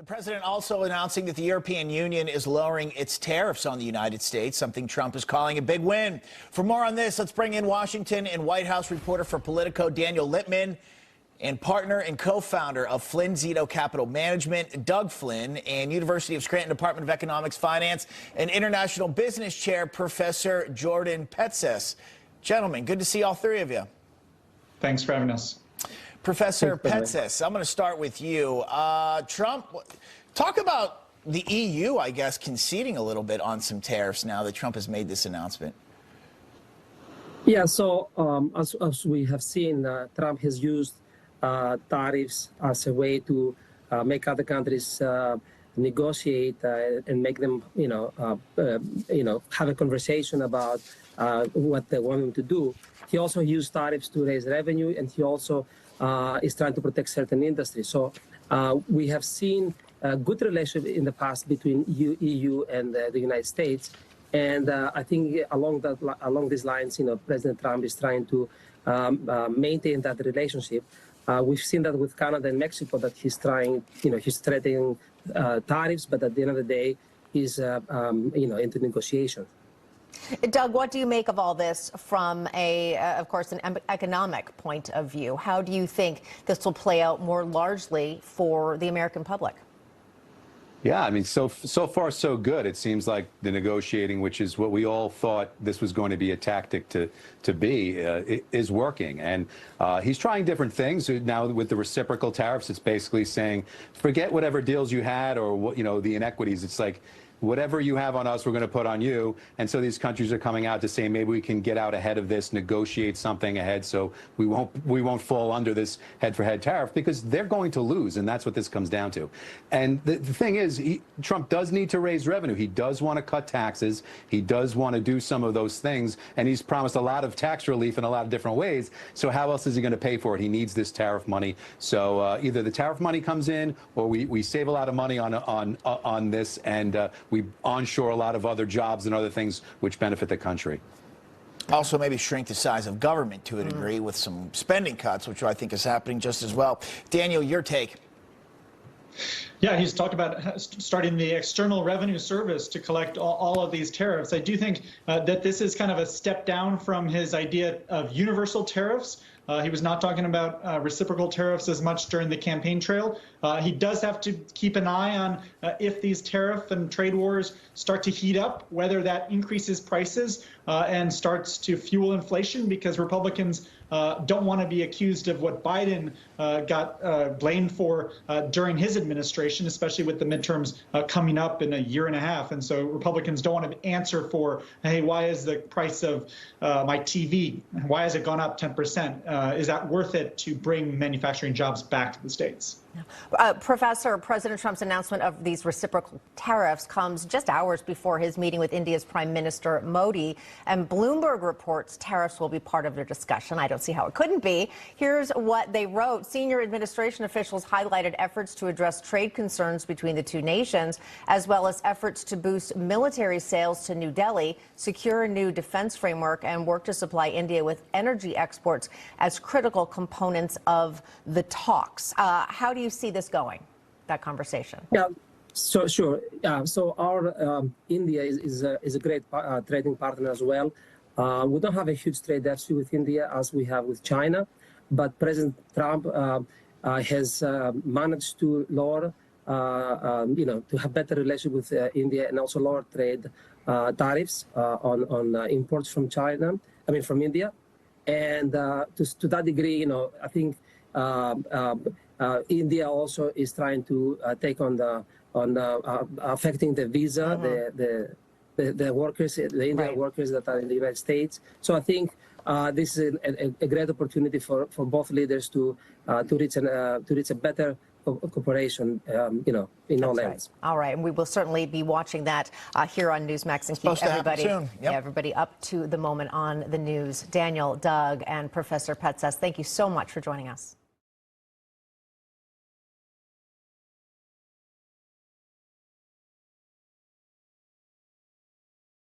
The president also announcing that the European Union is lowering its tariffs on the United States, something Trump is calling a big win. For more on this, let's bring in Washington and White House reporter for Politico, Daniel Lippman, and partner and co-founder of Flynn Zito Capital Management, Doug Flynn, and University of Scranton Department of Economics, Finance, and International Business Chair, Professor Jordan Petzes. Gentlemen, good to see all three of you. Thanks for having us. Professor Petzes, I'm going to start with you. Trump, talk about the EU, I guess, conceding a little bit on some tariffs now that Trump has made this announcement. Yeah, so as we have seen, Trump has used tariffs as a way to make other countries negotiate and make them, have a conversation about what they want them to do. He also used tariffs to raise revenue, and he also is trying to protect certain industries. So we have seen a good relationship in the past between EU and the United States. And I think along these lines, President Trump is trying to maintain that relationship. We've seen that with Canada and Mexico, that he's trying, he's threatening tariffs, but at the end of the day, he's, into negotiations. Doug, what do you make of all this from of course, an economic point of view? How do you think this will play out more largely for the American public? Yeah, I mean, so far so good. It seems like the negotiating, which is what we all thought this was going to be a tactic to be, is working. And he's trying different things. Now with the reciprocal tariffs, it's basically saying, forget whatever deals you had or what, the inequities. It's like, whatever you have on us, we're going to put on you. And so these countries are coming out to say, maybe we can get out ahead of this, negotiate something ahead so we won't fall under this head-for-head tariff, because they're going to lose, and that's what this comes down to. And the thing is, Trump does need to raise revenue. He does want to cut taxes. He does want to do some of those things, and he's promised a lot of tax relief in a lot of different ways. So how else is he going to pay for it? He needs this tariff money. So either the tariff money comes in, or we save a lot of money on this, and we onshore a lot of other jobs and other things which benefit the country. Also, maybe shrink the size of government to a degree with some spending cuts, which I think is happening just as well. Daniel, your take. Yeah, he's talked about starting the External Revenue Service to collect all of these tariffs. I do think that this is kind of a step down from his idea of universal tariffs. He was not talking about reciprocal tariffs as much during the campaign trail. He does have to keep an eye on if these tariff and trade wars start to heat up, whether that increases prices and starts to fuel inflation, because Republicans don't want to be accused of what Biden got blamed for during his administration, especially with the midterms coming up in a year and a half. And so Republicans don't want to answer for, hey, why is the price of my TV, why has it gone up 10%? Is that worth it to bring manufacturing jobs back to the states? Professor, President Trump's announcement of these reciprocal tariffs comes just hours before his meeting with India's Prime Minister Modi, and Bloomberg reports tariffs will be part of their discussion. I don't see how it couldn't be. Here's what they wrote. Senior administration officials highlighted efforts to address trade concerns between the two nations, as well as efforts to boost military sales to New Delhi, secure a new defense framework, and work to supply India with energy exports as critical components of the talks. How do you see this going, that conversation? Yeah, so sure. So our India is a great trading partner as well. We don't have a huge trade deficit with India as we have with China, but President Trump has managed to lower, to have better relationship with India, and also lower trade tariffs on imports from from India. And to that degree, I think India also is trying to take on affecting the visa, the workers, the Indian workers that are in the United States. So I think this is a great opportunity for both leaders to reach a better cooperation, in all ends. Right. All right, and we will certainly be watching that here on Newsmax and keep everybody up to the moment on the news. Daniel, Doug, and Professor Petzes, thank you so much for joining us.